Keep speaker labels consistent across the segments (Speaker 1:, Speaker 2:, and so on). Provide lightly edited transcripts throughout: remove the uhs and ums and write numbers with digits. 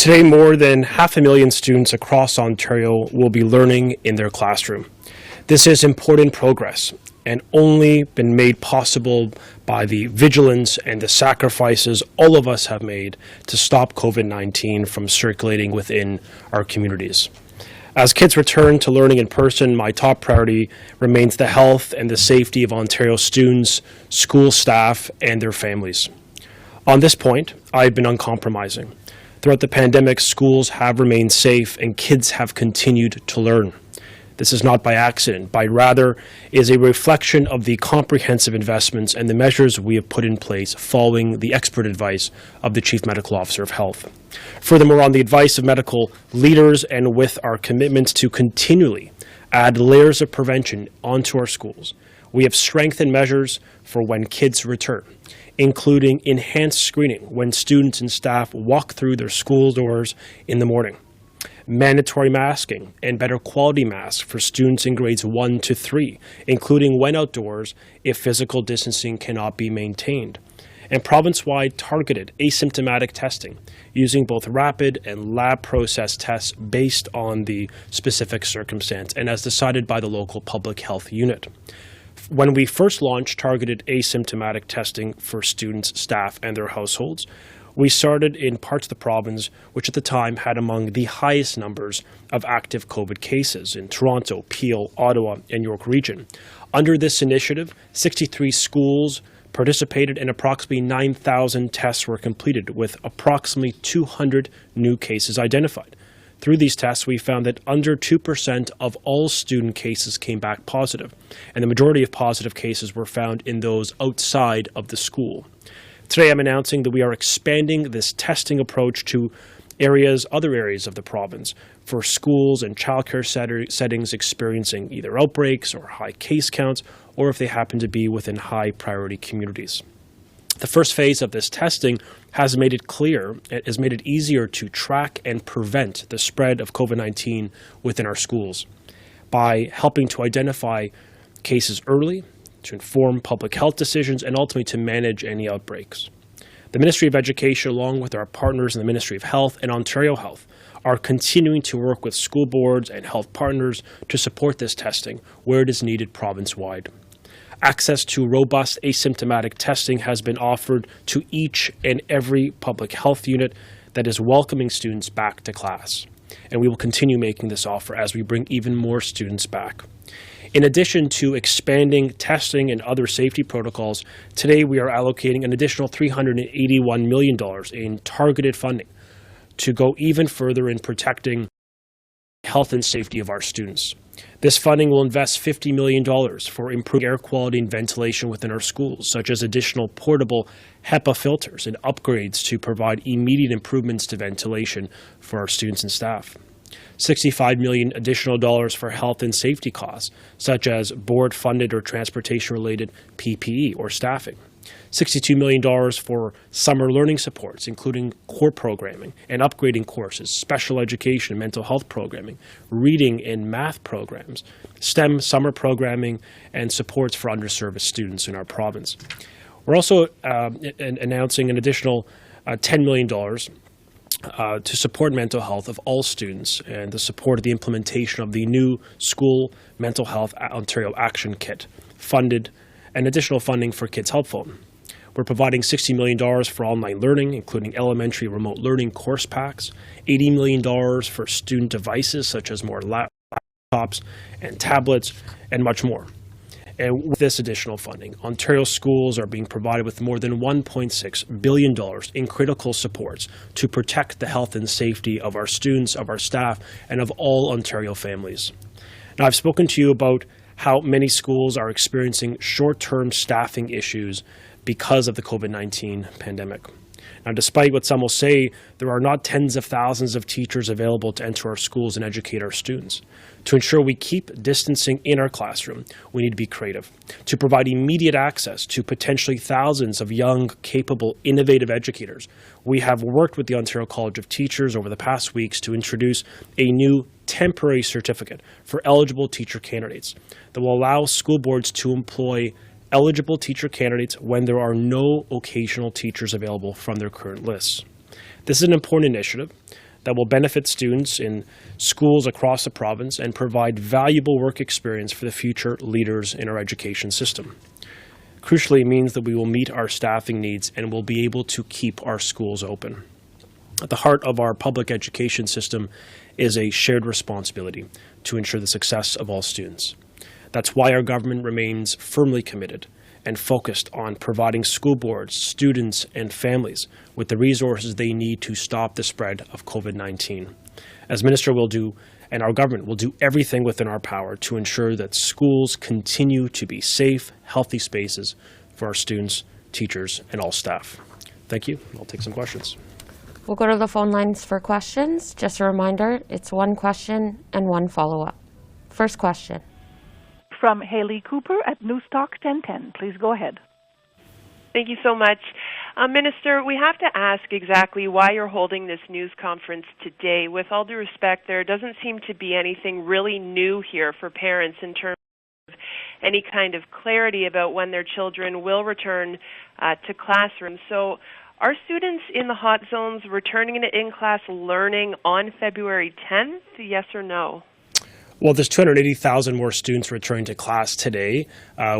Speaker 1: Today, more than 500,000 students across Ontario will be learning in their classroom. This is important progress and only been made possible by the vigilance and the sacrifices all of us have made to stop COVID-19 from circulating within our communities. As kids return to learning in person, my top priority remains the health and the safety of Ontario students, school staff, and their families. On this point, I've been uncompromising. Throughout the pandemic, schools have remained safe and kids have continued to learn. This is not by accident, but rather is a reflection of the comprehensive investments and the measures we have put in place following the expert advice of the Chief Medical Officer of Health. Furthermore, on the advice of medical leaders and with our commitment to continually add layers of prevention onto our schools, we have strengthened measures for when kids return, including enhanced screening when students and staff walk through their school doors in the morning, mandatory masking and better quality masks for students in grades 1 to 3, including when outdoors if physical distancing cannot be maintained, and province-wide targeted asymptomatic testing using both rapid and lab process tests based on the specific circumstance and as decided by the local public health unit. When we first launched targeted asymptomatic testing for students, staff, and their households, we started in parts of the province which at the time had among the highest numbers of active COVID cases in Toronto, Peel, Ottawa, and York Region. Under this initiative, 63 schools participated and approximately 9,000 tests were completed with approximately 200 new cases identified. Through these tests, we found that under 2% of all student cases came back positive, and the majority of positive cases were found in those outside of the school. Today, I'm announcing that we are expanding this testing approach to other areas of the province for schools and childcare settings experiencing either outbreaks or high case counts, or if they happen to be within high priority communities. The first phase of this testing has made it easier to track and prevent the spread of COVID-19 within our schools by helping to identify cases early, to inform public health decisions, and ultimately to manage any outbreaks. The Ministry of Education, along with our partners in the Ministry of Health and Ontario Health, are continuing to work with school boards and health partners to support this testing where it is needed province-wide. Access to robust asymptomatic testing has been offered to each and every public health unit that is welcoming students back to class. And we will continue making this offer as we bring even more students back. In addition to expanding testing and other safety protocols, today we are allocating an additional $381 million in targeted funding to go even further in protecting health and safety of our students. This funding will invest $50 million for improved air quality and ventilation within our schools, such as additional portable HEPA filters and upgrades to provide immediate improvements to ventilation for our students and staff. $65 million additional dollars for health and safety costs, such as board-funded or transportation-related PPE or staffing. $62 million for summer learning supports, including core programming and upgrading courses, special education and mental health programming, reading and math programs, STEM summer programming, and supports for underserviced students in our province. We're also announcing an additional $10 million to support mental health of all students and the support of the implementation of the new School Mental Health Ontario Action Kit, funded and additional funding for Kids Help Phone. We're providing $60 million for online learning, including elementary remote learning course packs, $80 million for student devices such as more laptops and tablets, and much more. And with this additional funding, Ontario schools are being provided with more than $1.6 billion in critical supports to protect the health and safety of our students, of our staff, and of all Ontario families. Now, I've spoken to you about how many schools are experiencing short-term staffing issues because of the COVID-19 pandemic. Now, despite what some will say, there are not tens of thousands of teachers available to enter our schools and educate our students. To ensure we keep distancing in our classroom, we need to be creative. To provide immediate access to potentially thousands of young, capable, innovative educators, we have worked with the Ontario College of Teachers over the past weeks to introduce a new temporary certificate for eligible teacher candidates that will allow school boards to employ eligible teacher candidates when there are no occasional teachers available from their current lists. This is an important initiative that will benefit students in schools across the province and provide valuable work experience for the future leaders in our education system. Crucially, it means that we will meet our staffing needs and will be able to keep our schools open. At the heart of our public education system is a shared responsibility to ensure the success of all students. That's why our government remains firmly committed and focused on providing school boards, students, and families with the resources they need to stop the spread of COVID-19. As Minister will do, and our government will do everything within our power to ensure that schools continue to be safe, healthy spaces for our students, teachers, and all staff. Thank you. I'll take some questions.
Speaker 2: We'll go to the phone lines for questions. Just a reminder, it's one question and one follow-up. First question.
Speaker 3: From Haley Cooper at Newstalk 1010. Please go ahead.
Speaker 4: Thank you so much. Minister, we have to ask exactly why you're holding this news conference today. With all due respect, there doesn't seem to be anything really new here for parents in terms of any kind of clarity about when their children will return to classrooms. So are students in the hot zones returning to in-class learning on February 10th, yes or no?
Speaker 1: Well, there's 280,000 more students returning to class today.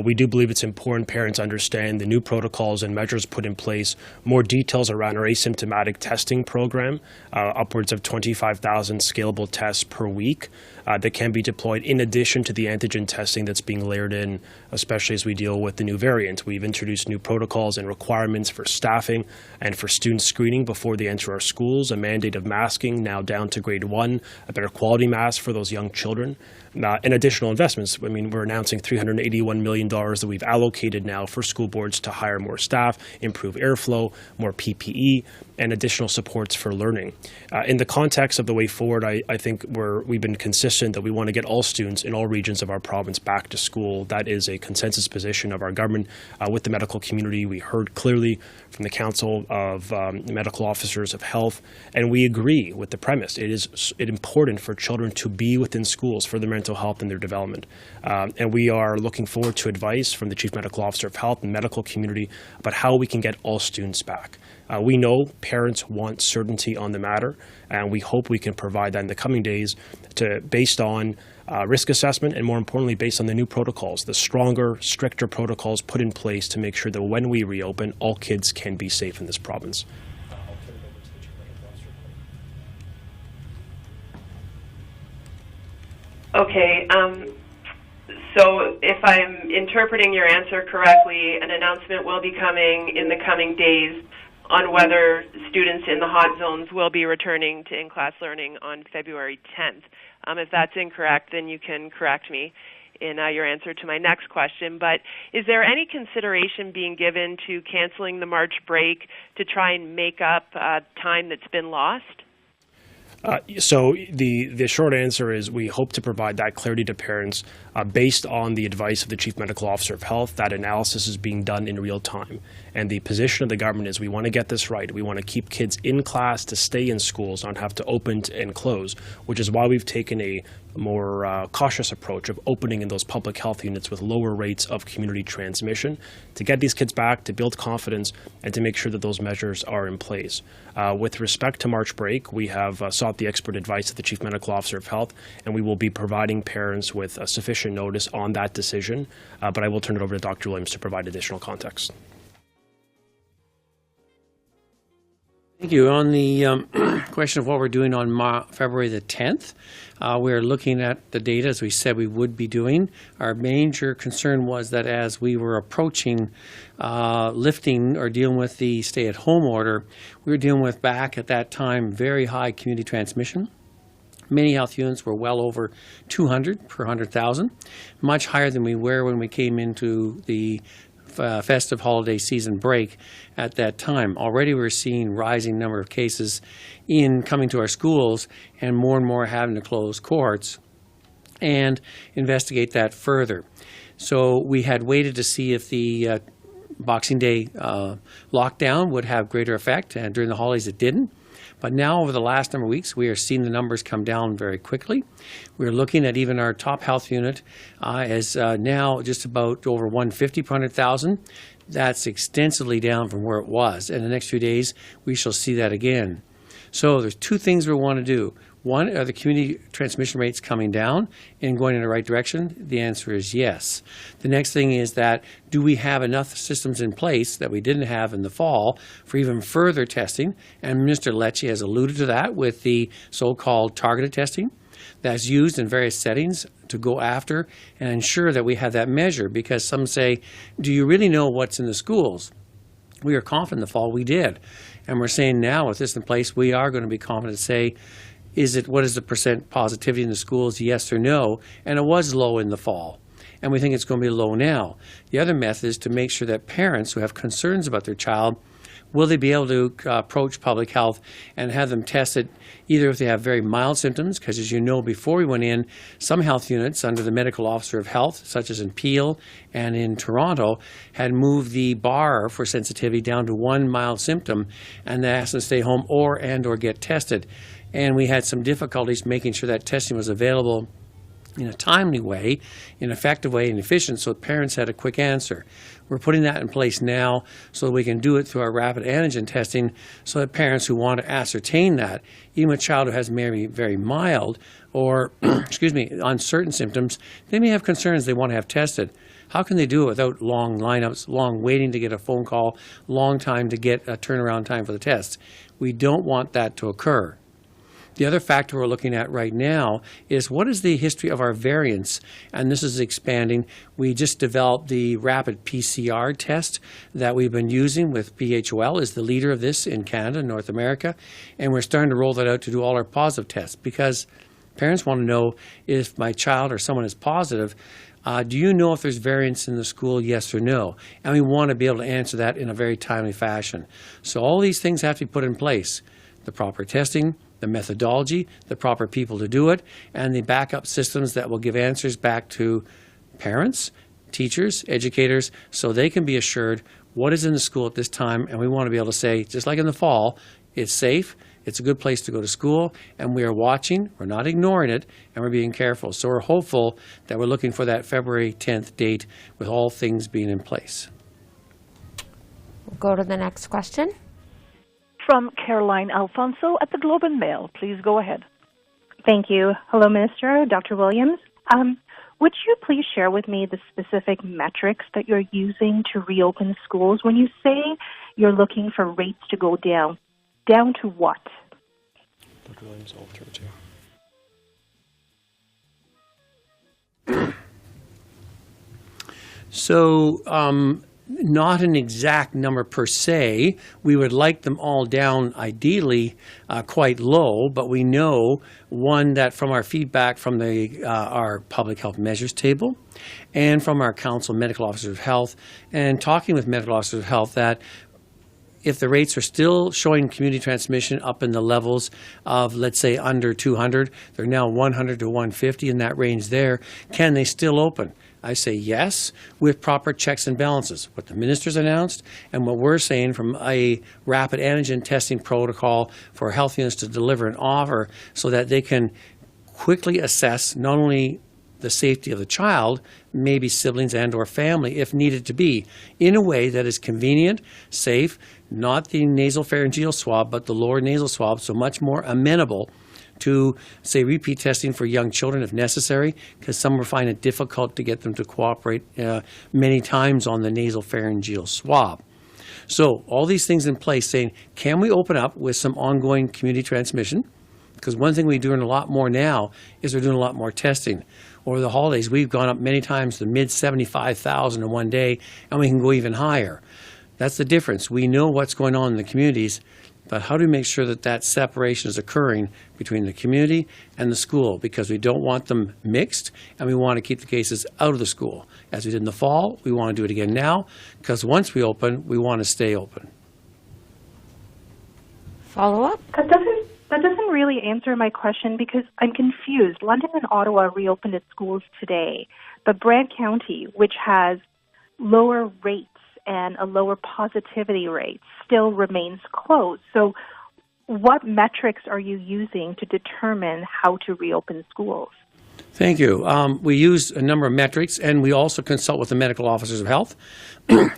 Speaker 1: We do believe it's important parents understand the new protocols and measures put in place, more details around our asymptomatic testing program, upwards of 25,000 scalable tests per week that can be deployed in addition to the antigen testing that's being layered in, especially as we deal with the new variant. We've introduced new protocols and requirements for staffing and for student screening before they enter our schools, a mandate of masking now down to grade 1, a better quality mask for those young children. And additional investments. I mean, we're announcing $381 million that we've allocated now for school boards to hire more staff, improve airflow, more PPE, and additional supports for learning. In the context of the way forward, I think we've been consistent that we want to get all students in all regions of our province back to school. That is a consensus position of our government with the medical community. We heard clearly from the Council of Medical Officers of Health, and we agree with the premise. It is important for children to be within schools for their mental health and their development. And we are looking forward to advice from the Chief Medical Officer of Health and medical community about how we can get all students back. We know parents want certainty on the matter, and we hope we can provide that in the coming days based on risk assessment and, more importantly, based on the new protocols, the stronger, stricter protocols put in place to make sure that when we reopen, all kids can be safe in this province.
Speaker 4: Okay, so if I'm interpreting your answer correctly, an announcement will be coming in the coming days on whether students in the hot zones will be returning to in-class learning on February 10th. If that's incorrect, then you can correct me in your answer to my next question. But is there any consideration being given to canceling the March break to try and make up time that's been lost?
Speaker 1: So the short answer is we hope to provide that clarity to parents based on the advice of the Chief Medical Officer of Health. That analysis is being done in real time. And the position of the government is we want to get this right. We want to keep kids in class to stay in schools, not have to open and close, which is why we've taken a more cautious approach of opening in those public health units with lower rates of community transmission to get these kids back, to build confidence, and to make sure that those measures are in place. With respect to March break, we have sought the expert advice of the Chief Medical Officer of Health, and we will be providing parents with sufficient notice on that decision. But I will turn it over to Dr. Williams to provide additional context.
Speaker 5: Thank you. On the question of what we're doing on February the 10th, we're looking at the data as we said we would be doing. Our major concern was that as we were approaching lifting or dealing with the stay-at-home order, we were dealing with back at that time very high community transmission. Many health units were well over 200 per 100,000, much higher than we were when we came into the festive holiday season break at that time. Already we're seeing rising number of cases in coming to our schools and more having to close cohorts and investigate that further. So we had waited to see if the Boxing Day lockdown would have greater effect, and during the holidays it didn't. But now, over the last number of weeks, we are seeing the numbers come down very quickly. We're looking at even our top health unit as now just about over 150 per 100,000. That's extensively down from where it was. In the next few days, we shall see that again. So there's two things we want to do. One, are the community transmission rates coming down and going in the right direction? The answer is yes. The next thing is that do we have enough systems in place that we didn't have in the fall for even further testing? And Mr. Lecce has alluded to that with the so-called targeted testing that's used in various settings to go after and ensure that we have that measure. Because some say, do you really know what's in the schools? We are confident in the fall we did. And we're saying now with this in place, we are going to be confident to say, what is the percent positivity in the schools, yes or no? And it was low in the fall. And we think it's going to be low now. The other method is to make sure that parents who have concerns about their child, will they be able to approach public health and have them tested either if they have very mild symptoms, because as you know, before we went in, some health units under the medical officer of health, such as in Peel and in Toronto, had moved the bar for sensitivity down to one mild symptom, and they asked them to stay home or get tested. And we had some difficulties making sure that testing was available in a timely way, in an effective way, and efficient, so parents had a quick answer. We're putting that in place now so that we can do it through our rapid antigen testing so that parents who want to ascertain that, even a child who has maybe very mild or, uncertain symptoms, they may have concerns they want to have tested. How can they do it without long lineups, long waiting to get a phone call, long time to get a turnaround time for the test? We don't want that to occur. The other factor we're looking at right now is what is the history of our variants, and this is expanding. We just developed the rapid PCR test that we've been using with PHOL is the leader of this in Canada, North America, and we're starting to roll that out to do all our positive tests because parents want to know if my child or someone is positive, do you know if there's variants in the school, yes or no? And we want to be able to answer that in a very timely fashion. So all these things have to be put in place. The proper testing, the methodology, the proper people to do it, and the backup systems that will give answers back to parents, teachers, educators, so they can be assured what is in the school at this time. And we want to be able to say, just like in the fall, it's safe, it's a good place to go to school, and we are watching, we're not ignoring it, and we're being careful. So we're hopeful that we're looking for that February 10th date with all things being in place.
Speaker 2: We'll go to the next question.
Speaker 3: From Caroline Alfonso at the Globe and Mail. Please go ahead.
Speaker 6: Thank you. Hello, Minister, Dr. Williams. Would you please share with me the specific metrics that you're using to reopen schools when you say you're looking for rates to go down? Down to what?
Speaker 1: Dr. Williams, I'll turn to you.
Speaker 5: So, not an exact number per se. We would like them all down, ideally, quite low, but we know, one, that from our feedback from our public health measures table and from our Council of Medical Officers of Health and talking with medical officers of health that if the rates are still showing community transmission up in the levels of, let's say, under 200, they're now 100 to 150 in that range there, can they still open? I say yes, with proper checks and balances. What the minister's announced and what we're saying from a rapid antigen testing protocol for health units to deliver and offer so that they can quickly assess not only the safety of the child, maybe siblings and or family if needed to be, in a way that is convenient, safe, not the nasopharyngeal swab, but the lower nasal swab, so much more amenable to, say, repeat testing for young children if necessary, because some will find it difficult to get them to cooperate many times on the nasopharyngeal swab. So all these things in place saying, can we open up with some ongoing community transmission? Because one thing we're doing a lot more now is we're doing a lot more testing. Over the holidays, we've gone up many times to mid 75,000 in one day, and we can go even higher. That's the difference. We know what's going on in the communities, but how do we make sure that that separation is occurring between the community and the school? Because we don't want them mixed, and we want to keep the cases out of the school. As we did in the fall, we want to do it again now, because once we open, we want to stay open.
Speaker 2: Follow up?
Speaker 6: That doesn't really answer my question because I'm confused. London and Ottawa reopened its schools today, but Brant County, which has lower rates and a lower positivity rate, still remains closed. So what metrics are you using to determine how to reopen schools?
Speaker 5: Thank you. We use a number of metrics, and we also consult with the medical officers of health.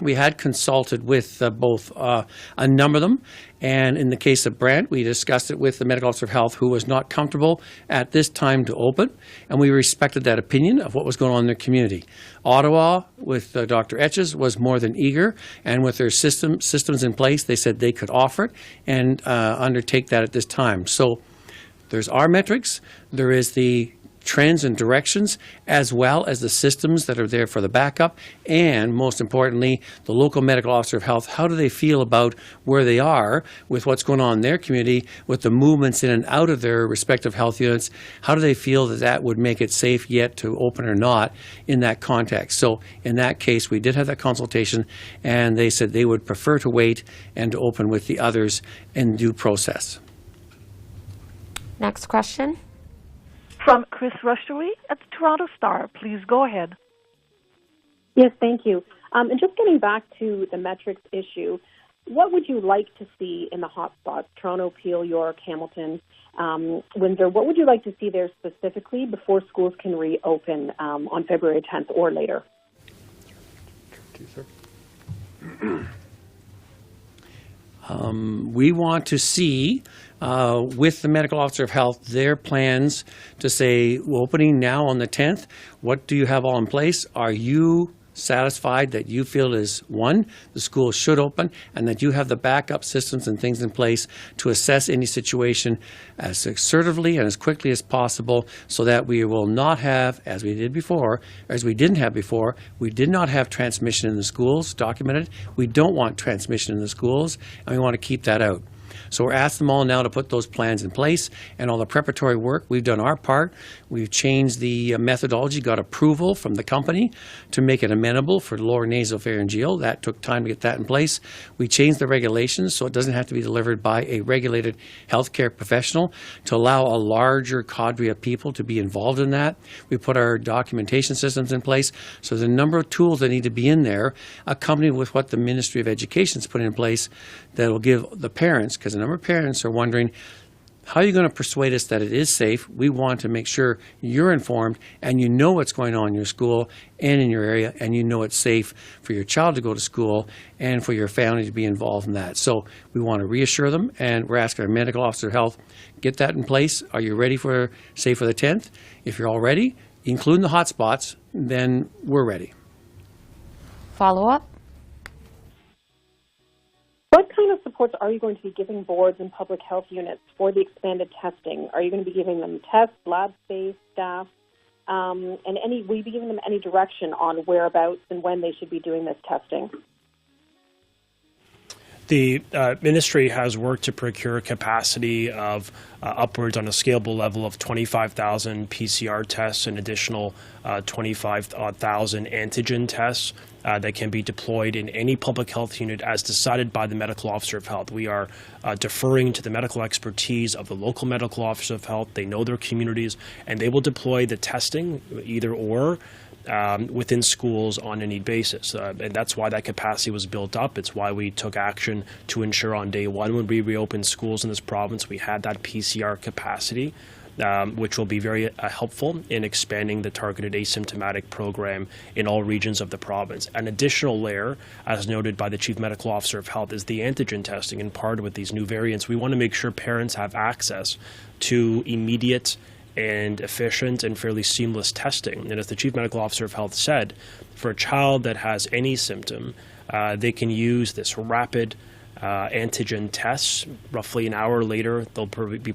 Speaker 5: We had consulted with both a number of them, and in the case of Brant, we discussed it with the medical officer of health, who was not comfortable at this time to open, and we respected that opinion of what was going on in their community. Ottawa, with Dr. Etches, was more than eager, and with their systems in place, they said they could offer it and undertake that at this time. So there's our metrics, there is the trends and directions, as well as the systems that are there for the backup, and most importantly, the local medical officer of health. How do they feel about where they are with what's going on in their community, with the movements in and out of their respective health units? How do they feel that that would make it safe yet to open or not in that context? So in that case, we did have that consultation, and they said they would prefer to wait and to open with the others in due process.
Speaker 2: Next question.
Speaker 3: From Chris Rushery at the Toronto Star. Please go ahead.
Speaker 7: Yes, thank you. And just getting back to the metrics issue, what would you like to see in the hotspots, Toronto, Peel, York, Hamilton, Windsor? What would you like to see there specifically before schools can reopen on February 10th or later?
Speaker 5: We want to see, with the medical officer of health, their plans to say, opening now on the 10th, what do you have all in place? Are you satisfied that you feel is, one, the school should open, and that you have the backup systems and things in place to assess any situation as assertively and as quickly as possible, so that we will not have, as we did before, as we didn't have before, we did not have transmission in the schools documented. We don't want transmission in the schools, and we want to keep that out. So we're asking them all now to put those plans in place, and all the preparatory work. We've done our part. We've changed the methodology, got approval from the company to make it amenable for lower nasopharyngeal. That took time to get that in place. We changed the regulations so it doesn't have to be delivered by a regulated healthcare professional, to allow a larger cadre of people to be involved in that. We put our documentation systems in place. So there's a number of tools that need to be in there, accompanied with what the Ministry of Education has put in place, that will give the parents, because a number of parents are wondering, how are you going to persuade us that it is safe? We want to make sure you're informed and you know what's going on in your school and in your area, and you know it's safe for your child to go to school and for your family to be involved in that. So we want to reassure them, and we're asking our medical officer of health, get that in place. Are you ready for, say, for the 10th? If you're all ready, including the hot spots, then we're ready.
Speaker 2: Follow-up.
Speaker 7: What kind of supports are you going to be giving boards and public health units for the expanded testing? Are you going to be giving them tests, lab space, staff, and will you be giving them any direction on whereabouts and when they should be doing this testing?
Speaker 1: The ministry has worked to procure capacity of upwards on a scalable level of 25,000 PCR tests, an additional 25,000 antigen tests that can be deployed in any public health unit as decided by the medical officer of health. We are deferring to the medical expertise of the local medical officer of health. They know their communities, and they will deploy the testing either or within schools on a need basis. And that's why that capacity was built up. It's why we took action to ensure on day one when we reopened schools in this province, we had that PCR capacity, which will be very helpful in expanding the targeted asymptomatic program in all regions of the province. An additional layer, as noted by the Chief Medical Officer of Health, is the antigen testing. In part with these new variants, we want to make sure parents have access to immediate and efficient and fairly seamless testing. And as the Chief Medical Officer of Health said, for a child that has any symptom, they can use this rapid antigen test. Roughly an hour later, they'll be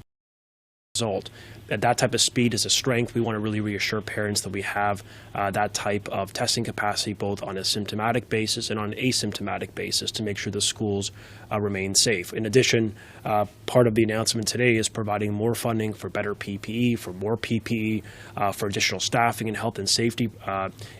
Speaker 1: result. That type of speed is a strength. We want to really reassure parents that we have that type of testing capacity both on a symptomatic basis and on an asymptomatic basis to make sure the schools remain safe. In addition, part of the announcement today is providing more funding for better PPE, for more PPE, for additional staffing and health and safety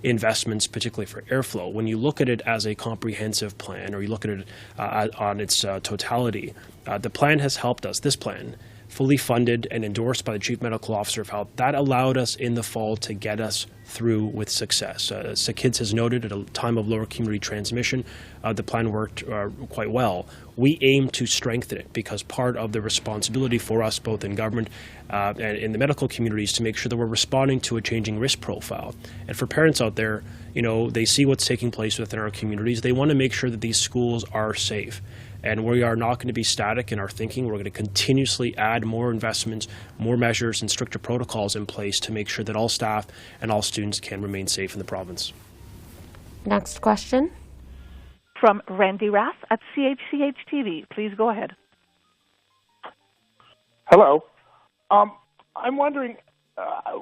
Speaker 1: investments, particularly for airflow. When you look at it as a comprehensive plan, or you look at it on its totality, the plan has helped us. This plan fully funded and endorsed by the Chief Medical Officer of Health. That allowed us in the fall to get us through with success. As the kids has noted, at a time of lower community transmission, the plan worked quite well. We aim to strengthen it because part of the responsibility for us, both in government and in the medical community, is to make sure that we're responding to a changing risk profile. And for parents out there, they see what's taking place within our communities. They want to make sure that these schools are safe. And we are not going to be static in our thinking. We're going to continuously add more investments, more measures, and stricter protocols in place to make sure that all staff and all students can remain safe in the province.
Speaker 2: Next question.
Speaker 3: From Randy Rath at CHCH-TV. Please go ahead.
Speaker 8: Hello. I'm wondering,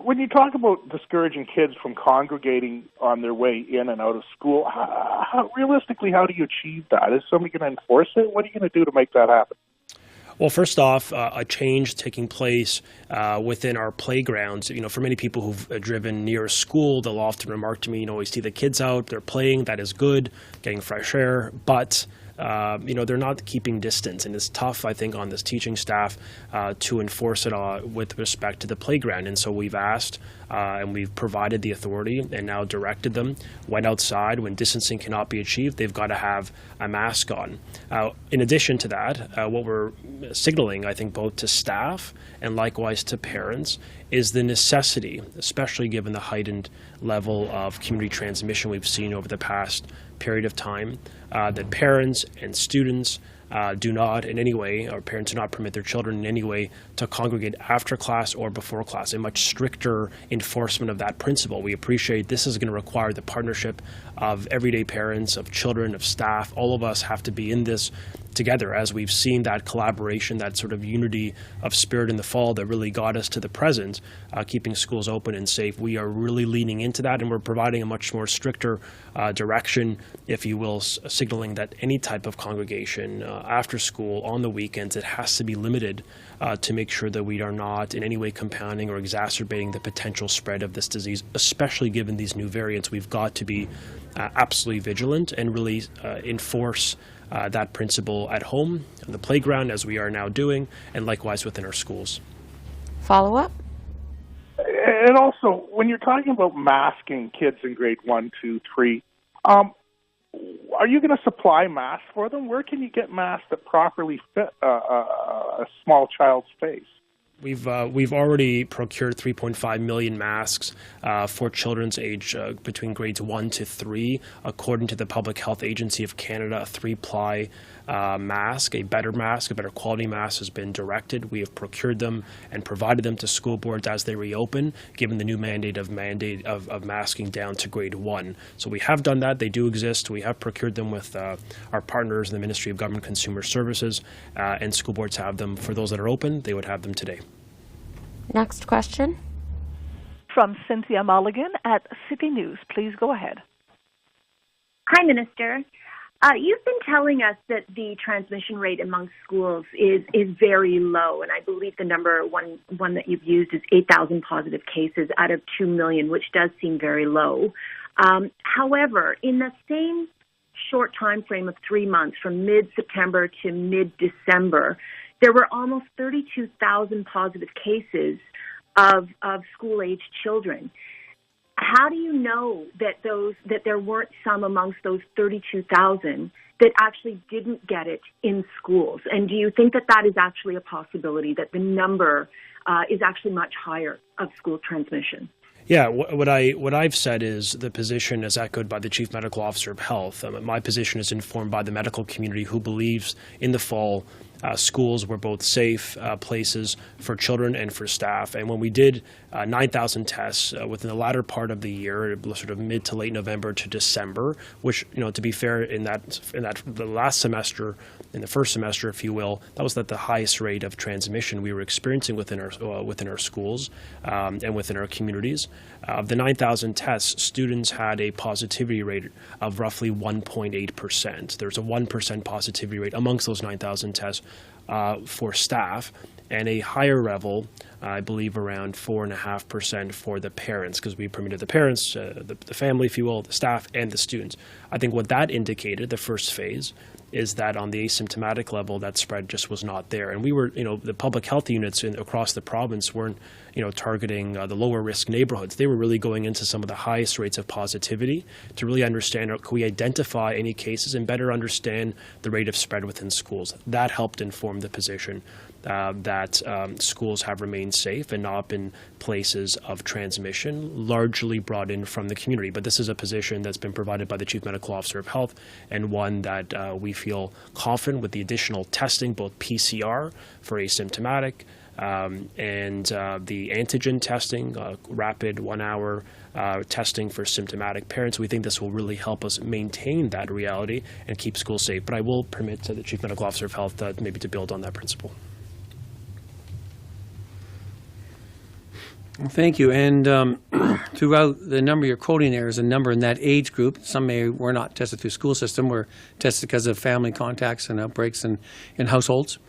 Speaker 8: when you talk about discouraging kids from congregating on their way in and out of school, realistically, how do you achieve that? Is somebody going to enforce it? What are you going to do to make that happen?
Speaker 1: Well, first off, a change taking place within our playgrounds. For many people who've driven near a school, they'll often remark to me, we see the kids out, they're playing, that is good, getting fresh air, but they're not keeping distance, and it's tough, I think, on this teaching staff to enforce it with respect to the playground. And so we've asked and we've provided the authority and now directed them when outside, when distancing cannot be achieved, they've got to have a mask on. In addition to that, what we're signaling, I think, both to staff and likewise to parents, is the necessity, especially given the heightened level of community transmission we've seen over the past period of time, that parents and students do not in any way, or parents do not permit their children in any way to congregate after class or before class. A much stricter enforcement of that principle. We appreciate this is going to require the partnership of everyday parents, of children, of staff. All of us have to be in this together, as we've seen that collaboration, that sort of unity of spirit in the fall that really got us to the present, keeping schools open and safe. We are really leaning into that, and we're providing a much more stricter direction, if you will, signaling that any type of congregation after school on the weekends, it has to be limited to make sure that we are not in any way compounding or exacerbating the potential spread of this disease, especially given these new variants. We've got to be absolutely vigilant and really enforce that principle at home, on the playground, as we are now doing, and likewise within our schools.
Speaker 2: Follow up?
Speaker 8: And also, when you're talking about masking kids in grade 1, 2, 3, are you going to supply masks for them? Where can you get masks that properly fit a small child's face?
Speaker 1: We've already procured 3.5 million masks for children's age between grades 1 to 3, according to the Public Health Agency of Canada. A 3-ply mask, a better quality mask has been directed. We have procured them and provided them to school boards as they reopen, given the new mandate of masking down to grade 1. So we have done that. They do exist. We have procured them with our partners in the Ministry of Government Consumer Services, and school boards have them. For those that are open, they would have them today.
Speaker 2: Next question.
Speaker 3: From Cynthia Mulligan at City News. Please go ahead.
Speaker 9: Hi, Minister. You've been telling us that the transmission rate among schools is very low, and I believe the number one that you've used is 8,000 positive cases out of 2 million, which does seem very low. However, in the same short time frame of 3 months, from mid-September to mid-December, there were almost 32,000 positive cases of school-aged children. How do you know that there weren't some amongst those 32,000 that actually didn't get it in schools? And do you think that is actually a possibility, that the number is actually much higher of school transmission?
Speaker 1: Yeah, what I've said is the position is echoed by the Chief Medical Officer of Health. My position is informed by the medical community, who believes in the fall schools were both safe places for children and for staff. And when we did 9,000 tests within the latter part of the year, sort of mid to late November to December, which, to be fair, in the last semester, in the first semester, if you will, that was at the highest rate of transmission we were experiencing within our schools and within our communities. Of the 9,000 tests, students had a positivity rate of roughly 1.8%. There's a 1% positivity rate amongst those 9,000 tests for staff, and a higher level I believe around 4.5% for the parents, because we permitted the parents, the family, if you will, the staff, and the students. I think what that indicated, the first phase, is that on the asymptomatic level, that spread just was not there. And we were, the public health units across the province weren't, targeting the lower risk neighborhoods. They were really going into some of the highest rates of positivity to really understand, can we identify any cases and better understand the rate of spread within schools. That helped inform the position that schools have remained safe and not been places of transmission, largely brought in from the community. But this is a position that's been provided by the Chief Medical Officer of Health, and one that we feel confident with the additional testing, both PCR for asymptomatic and the antigen testing, rapid 1 hour testing for symptomatic parents. We think this will really help us maintain that reality and keep schools safe. But I will permit the Chief Medical Officer of Health maybe to build on that principle.
Speaker 5: Thank you. And throughout the number you're quoting there is a number in that age group. Some were not tested through school system, were tested because of family contacts and outbreaks in households.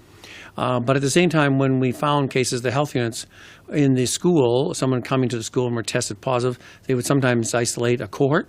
Speaker 5: But at the same time, when we found cases, the health units in the school, someone coming to the school and were tested positive, they would sometimes isolate a cohort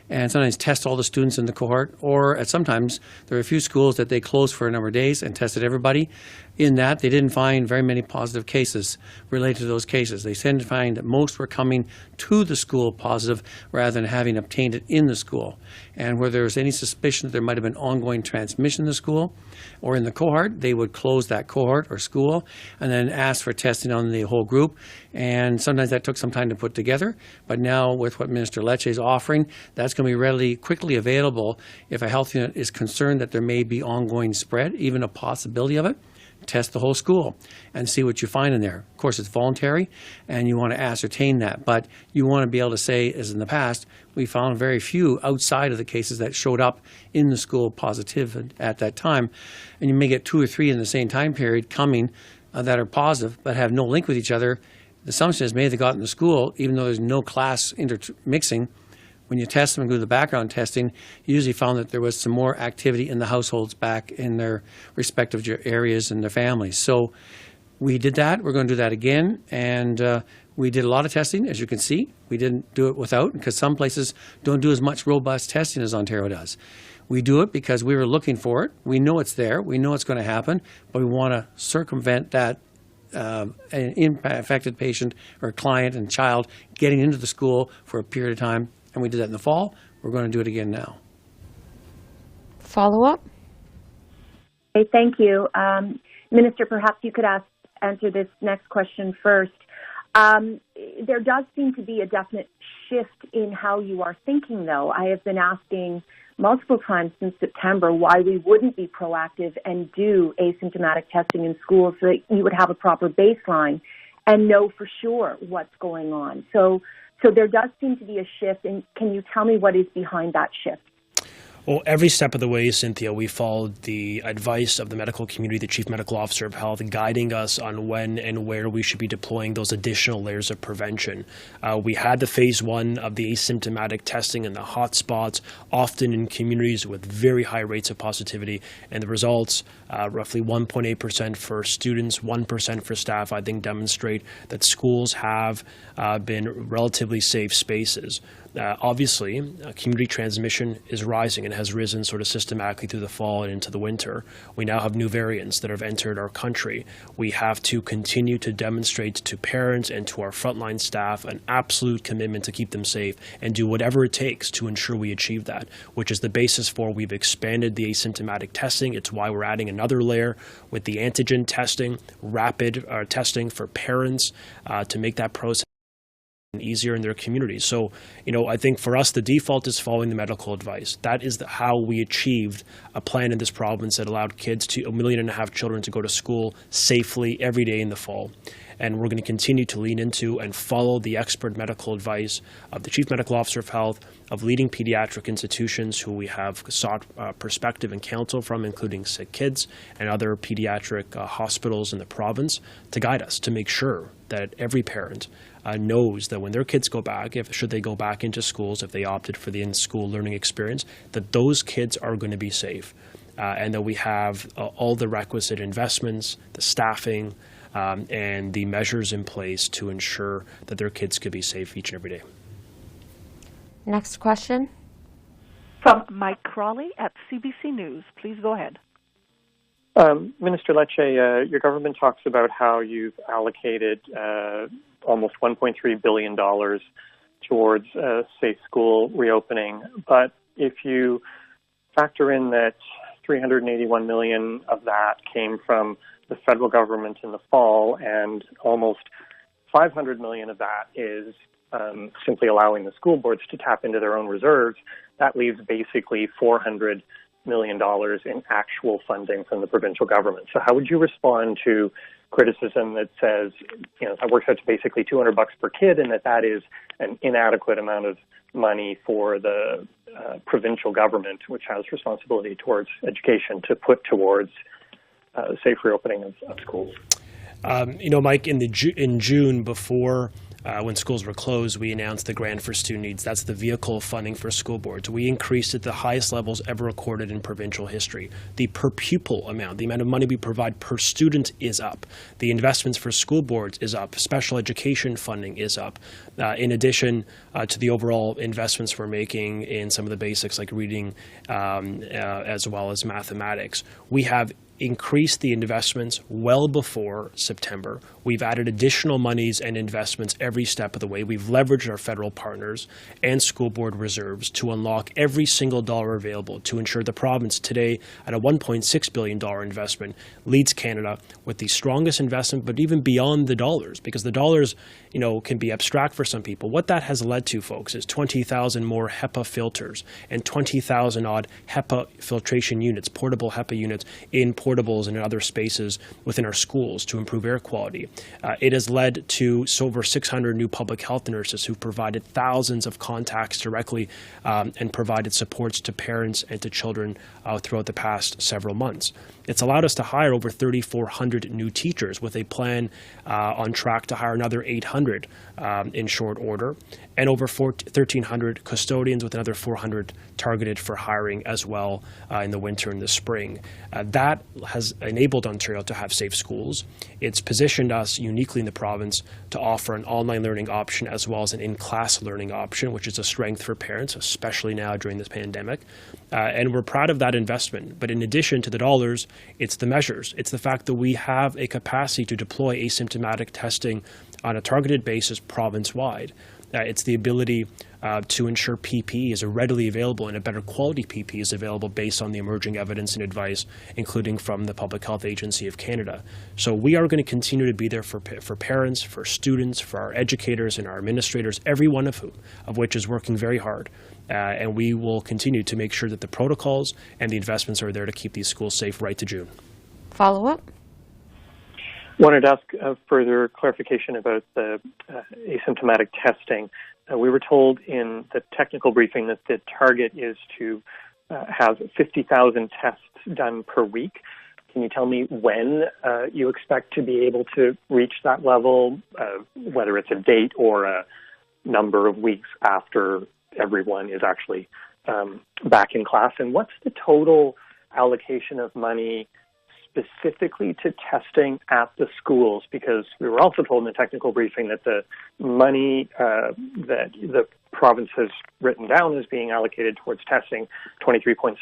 Speaker 5: and sometimes test all the students in the cohort, or sometimes there are a few schools that they closed for a number of days and tested everybody. In that, they didn't find very many positive cases related to those cases. They tend to find that most were coming to the school positive rather than having obtained it in the school. And where there was any suspicion that there might have been ongoing transmission in the school or in the cohort, they would close that cohort or school and then ask for testing on the whole group. And sometimes that took some time to put together. But now with what Minister Lecce is offering, that's going to be readily, quickly available if a health unit is concerned that there may be ongoing spread, even a possibility of it. Test the whole school and see what you find in there. Of course, it's voluntary, and you want to ascertain that. But you want to be able to say, as in the past, we found very few outside of the cases that showed up in the school positive at that time. And you may get 2 or 3 in the same time period coming that are positive but have no link with each other. The assumption is maybe they got in the school, even though there's no class intermixing. When you test them and do the background testing, you usually found that there was some more activity in the households back in their respective areas and their families. So we did that. We're going to do that again. And we did a lot of testing, as you can see. We didn't do it without, because some places don't do as much robust testing as Ontario does. We do it because we were looking for it. We know it's there. We know it's going to happen. But we want to circumvent that an infected patient or client and child getting into the school for a period of time. And we did that in the fall. We're going to do it again now.
Speaker 2: Follow-up?
Speaker 9: Okay, thank you. Minister, perhaps you could answer this next question first. There does seem to be a definite shift in how you are thinking, though. I have been asking multiple times since September why we wouldn't be proactive and do asymptomatic testing in schools so that you would have a proper baseline and know for sure what's going on. So there does seem to be a shift, and can you tell me what is behind that shift?
Speaker 1: Well, every step of the way, Cynthia, we followed the advice of the medical community, the Chief Medical Officer of Health, guiding us on when and where we should be deploying those additional layers of prevention. We had the phase 1 of the asymptomatic testing in the hot spots, often in communities with very high rates of positivity, and the results, roughly 1.8% for students, 1% for staff, I think demonstrate that schools have been relatively safe spaces. Obviously, community transmission is rising and has risen sort of systematically through the fall and into the winter. We now have new variants that have entered our country. We have to continue to demonstrate to parents and to our frontline staff an absolute commitment to keep them safe and do whatever it takes to ensure we achieve that, which is the basis for we've expanded the asymptomatic testing. It's why we're adding another layer with the antigen testing, rapid testing for parents to make that process easier in their communities. So, I think for us, the default is following the medical advice. That is how we achieved a plan in this province that allowed kids, 1.5 million children, to go to school safely every day in the fall. And we're going to continue to lean into and follow the expert medical advice of the Chief Medical Officer of Health, of leading pediatric institutions who we have sought perspective and counsel from, including Sick Kids and other pediatric hospitals in the province, to guide us, to make sure that every parent knows that when their kids go back, should they go back into schools, if they opted for the in-school learning experience, that those kids are going to be safe, and that we have all the requisite investments, the staffing, and the measures in place to ensure that their kids could be safe each and every day.
Speaker 2: Next question.
Speaker 3: From Mike Crawley at CBC News. Please go ahead.
Speaker 10: Minister Lecce, your government talks about how you've allocated almost $1.3 billion towards safe school reopening. But if you factor in that $381 million of that came from the federal government in the fall, and almost $500 million of that is simply allowing the school boards to tap into their own reserves, that leaves basically $400 million in actual funding from the provincial government. So how would you respond to criticism that says, that works out to basically $200 per kid, and that is an inadequate amount of money for the provincial government, which has responsibility towards education, to put towards safe reopening of schools?
Speaker 1: Mike, in June, before when schools were closed, we announced the Grant for Student Needs. That's the vehicle of funding for school boards. We increased it to the highest levels ever recorded in provincial history. The per pupil amount, the amount of money we provide per student, is up. The investments for school boards is up. Special education funding is up. In addition to the overall investments we're making in some of the basics like reading as well as mathematics, we have increased the investments well before September. We've added additional monies and investments every step of the way. We've leveraged our federal partners and school board reserves to unlock every single dollar available to ensure the province today, at a $1.6 billion investment, leads Canada with the strongest investment, but even beyond the dollars, because the dollars, can be abstract for some people. What that has led to, folks, is 20,000 more HEPA filters and 20,000 odd HEPA filtration units, portable HEPA units in portables and in other spaces within our schools to improve air quality. It has led to over 600 new public health nurses who provided thousands of contacts directly and provided supports to parents and to children throughout the past several months. It's allowed us to hire over 3,400 new teachers, with a plan on track to hire another 800 in short order, and over 1,300 custodians, with another 400 targeted for hiring as well in the winter and the spring. That has enabled Ontario to have safe schools. It's positioned us uniquely in the province to offer an online learning option as well as an in-class learning option, which is a strength for parents, especially now during this pandemic. And we're proud of that investment. But in addition to the dollars, it's the measures. It's the fact that we have a capacity to deploy asymptomatic testing on a targeted basis province-wide. It's the ability to ensure PPE is readily available and a better quality PPE is available based on the emerging evidence and advice, including from the Public Health Agency of Canada. So we are going to continue to be there for parents, for students, for our educators and our administrators, every one of which is working very hard. And we will continue to make sure that the protocols and the investments are there to keep these schools safe right to June.
Speaker 2: Follow-up?
Speaker 10: Wanted to ask further clarification about the asymptomatic testing. We were told in the technical briefing that the target is to have 50,000 tests done per week. Can you tell me when you expect to be able to reach that level, whether it's a date or a number of weeks after everyone is actually back in class? And what's the total allocation of money specifically to testing at the schools? Because we were also told in the technical briefing that the money that the province has written down as being allocated towards testing, $23.6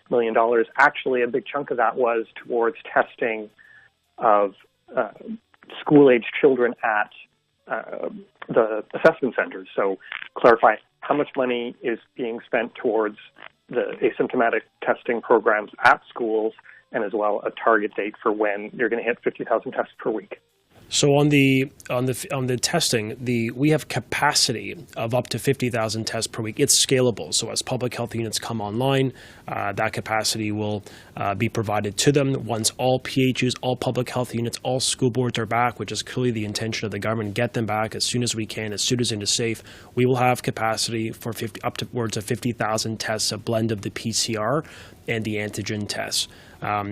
Speaker 10: million, actually a big chunk of that was towards testing of school-age children at the assessment centers. So clarify how much money is being spent towards the asymptomatic testing programs at schools, and as well a target date for when you're going to hit 50,000 tests per week.
Speaker 1: So on the testing, we have capacity of up to 50,000 tests per week. It's scalable. So as public health units come online, that capacity will be provided to them. Once all PHUs, all public health units, all school boards are back, which is clearly the intention of the government, get them back as soon as we can, as soon as it is safe. We will have capacity for upwards of 50,000 tests, a blend of the PCR and the antigen tests.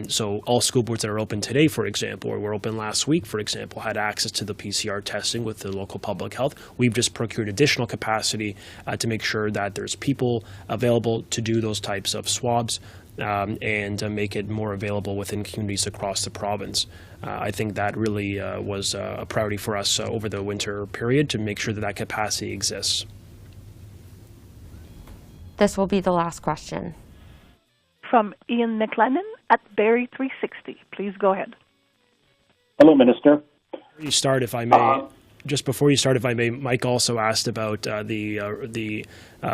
Speaker 1: So all school boards that are open today, for example, or were open last week, for example, had access to the PCR testing with the local public health. We've just procured additional capacity to make sure that there's people available to do those types of swabs and make it more available within communities across the province. I think that really was a priority for us over the winter period to make sure that that capacity exists.
Speaker 2: This will be the last question.
Speaker 3: From Ian McLennan at Barrie 360. Please go ahead.
Speaker 11: Hello, Minister.
Speaker 1: Before you start, if I may, just before you start, if I may, Mike also asked about the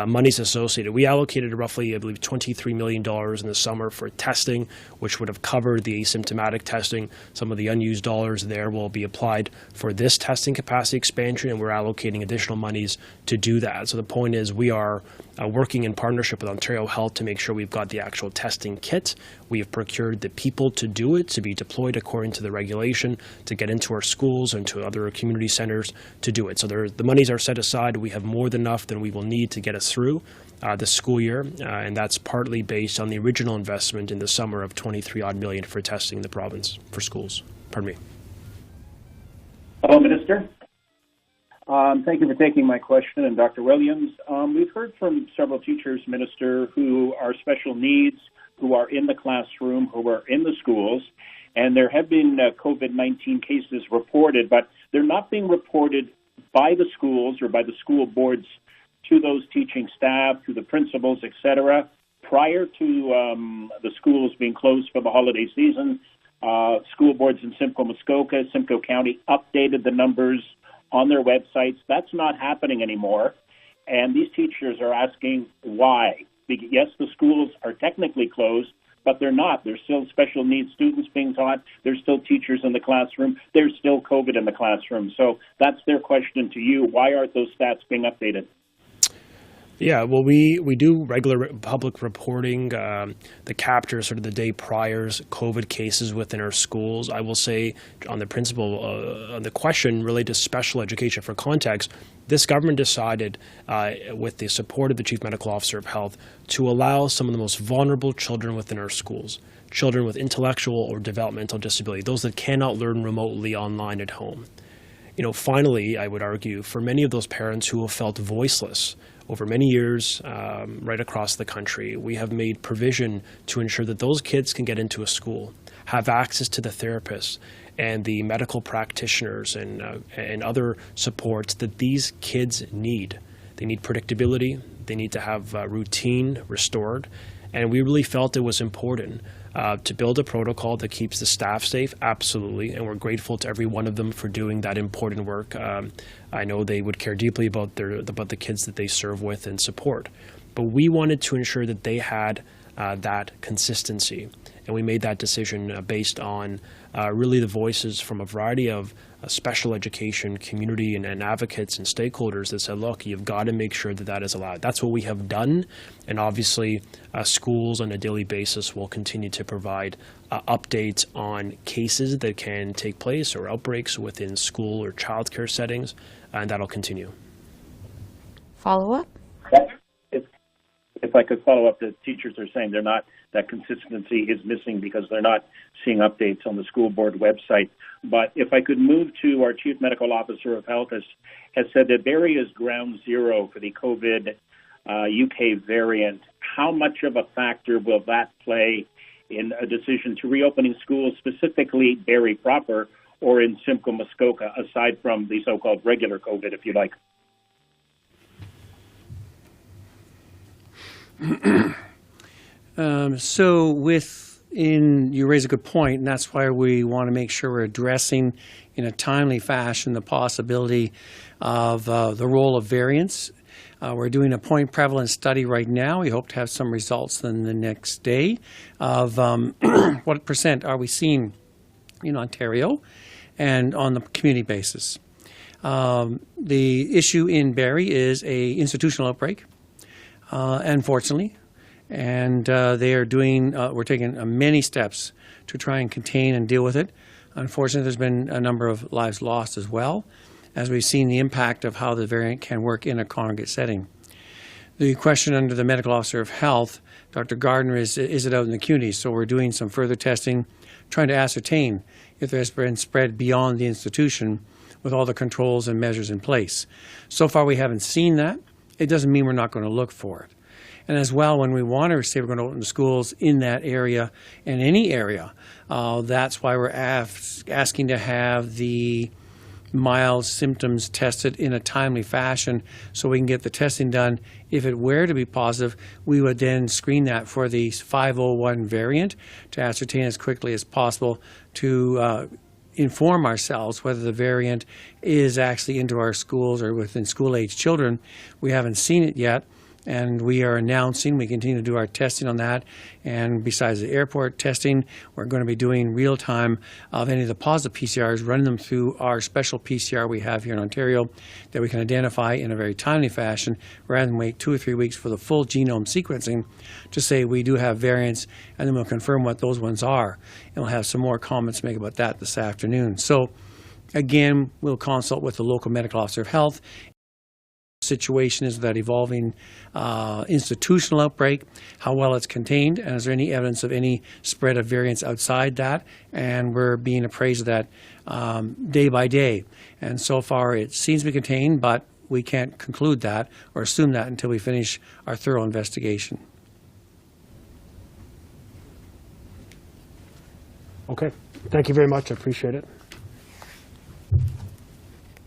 Speaker 1: monies associated. We allocated roughly, I believe, $23 million in the summer for testing, which would have covered the asymptomatic testing. Some of the unused dollars there will be applied for this testing capacity expansion, and we're allocating additional monies to do that. So the point is we are working in partnership with Ontario Health to make sure we've got the actual testing kit. We have procured the people to do it, to be deployed according to the regulation, to get into our schools and to other community centers to do it. So the monies are set aside. We have more than enough than we will need to get us through this school year, and that's partly based on the original investment in the summer of 23-odd million for testing in the province for schools. Pardon me.
Speaker 11: Hello, Minister. Thank you for taking my question, and Dr. Williams. We've heard from several teachers, Minister, who are special needs, who are in the classroom, who are in the schools, and there have been COVID-19 cases reported, but they're not being reported by the schools or by the school boards to those teaching staff, to the principals, etc. Prior to the schools being closed for the holiday season, school boards in Simcoe County updated the numbers on their websites. That's not happening anymore, and these teachers are asking why. Yes, the schools are technically closed, but they're not. There's still special needs students being taught. There's still teachers in the classroom. There's still COVID in the classroom. So that's their question to you. Why aren't those stats being updated?
Speaker 1: Yeah, well, we do regular public reporting that captures sort of the day prior's COVID cases within our schools. I will say on the principle, on the question related to special education for context, this government decided, with the support of the Chief Medical Officer of Health, to allow some of the most vulnerable children within our schools, children with intellectual or developmental disability, those that cannot learn remotely online at home. You know, finally, I would argue, for many of those parents who have felt voiceless over many years, right across the country, we have made provision to ensure that those kids can get into a school, have access to the therapists and the medical practitioners and other supports that these kids need. They need predictability. They need to have routine restored. And we really felt it was important to build a protocol that keeps the staff safe, absolutely, and we're grateful to every one of them for doing that important work. I know they would care deeply about the kids that they serve with and support. But we wanted to ensure that they had that consistency, and we made that decision based on really the voices from a variety of special education community and advocates and stakeholders that said, look, you've got to make sure that that is allowed. That's what we have done, and obviously schools on a daily basis will continue to provide updates on cases that can take place or outbreaks within school or childcare settings, and that'll continue.
Speaker 2: Follow-up?
Speaker 11: If I could follow up, the teachers are saying that consistency is missing because they're not seeing updates on the school board website. But if I could move to our Chief Medical Officer of Health has said that Barrie is ground zero for the COVID UK variant. How much of a factor will that play in a decision to reopening schools, specifically Barrie proper or in Simcoe Muskoka, aside from the so-called regular COVID, if you like?
Speaker 5: You raise a good point, and that's why we want to make sure we're addressing in a timely fashion the possibility of the role of variants. We're doing a point prevalence study right now. We hope to have some results in the next day of what percent are we seeing in Ontario and on the community basis. The issue in Barrie is a institutional outbreak. Unfortunately, and they are we're taking many steps to try and contain and deal with it. Unfortunately, there's been a number of lives lost as well, as we've seen the impact of how the variant can work in a congregate setting. The question under the Medical Officer of Health, Dr. Gardner, is it out in the community? So we're doing some further testing, trying to ascertain if there's been spread beyond the institution with all the controls and measures in place. So far, we haven't seen that. It doesn't mean we're not going to look for it. And as well, when we want to say we're going to open the schools in that area, in any area, that's why we're asking to have the mild symptoms tested in a timely fashion so we can get the testing done. If it were to be positive, we would then screen that for the 501 variant to ascertain as quickly as possible to inform ourselves whether the variant is actually into our schools or within school-age children. We haven't seen it yet, and we are announcing we continue to do our testing on that. And besides the airport testing, we're going to be doing real-time of any of the positive PCRs, running them through our special PCR we have here in Ontario that we can identify in a very timely fashion rather than wait 2 or 3 weeks for the full genome sequencing to say we do have variants, and then we'll confirm what those ones are. And we'll have some more comments to make about that this afternoon. So again, we'll consult with the local medical officer of health. Situation is that evolving institutional outbreak, how well it's contained, and is there any evidence of any spread of variants outside that? And we're being appraised of that day by day. And so far it seems to be contained, but we can't conclude that or assume that until we finish our thorough investigation.
Speaker 1: Okay. Thank you very much. I appreciate it.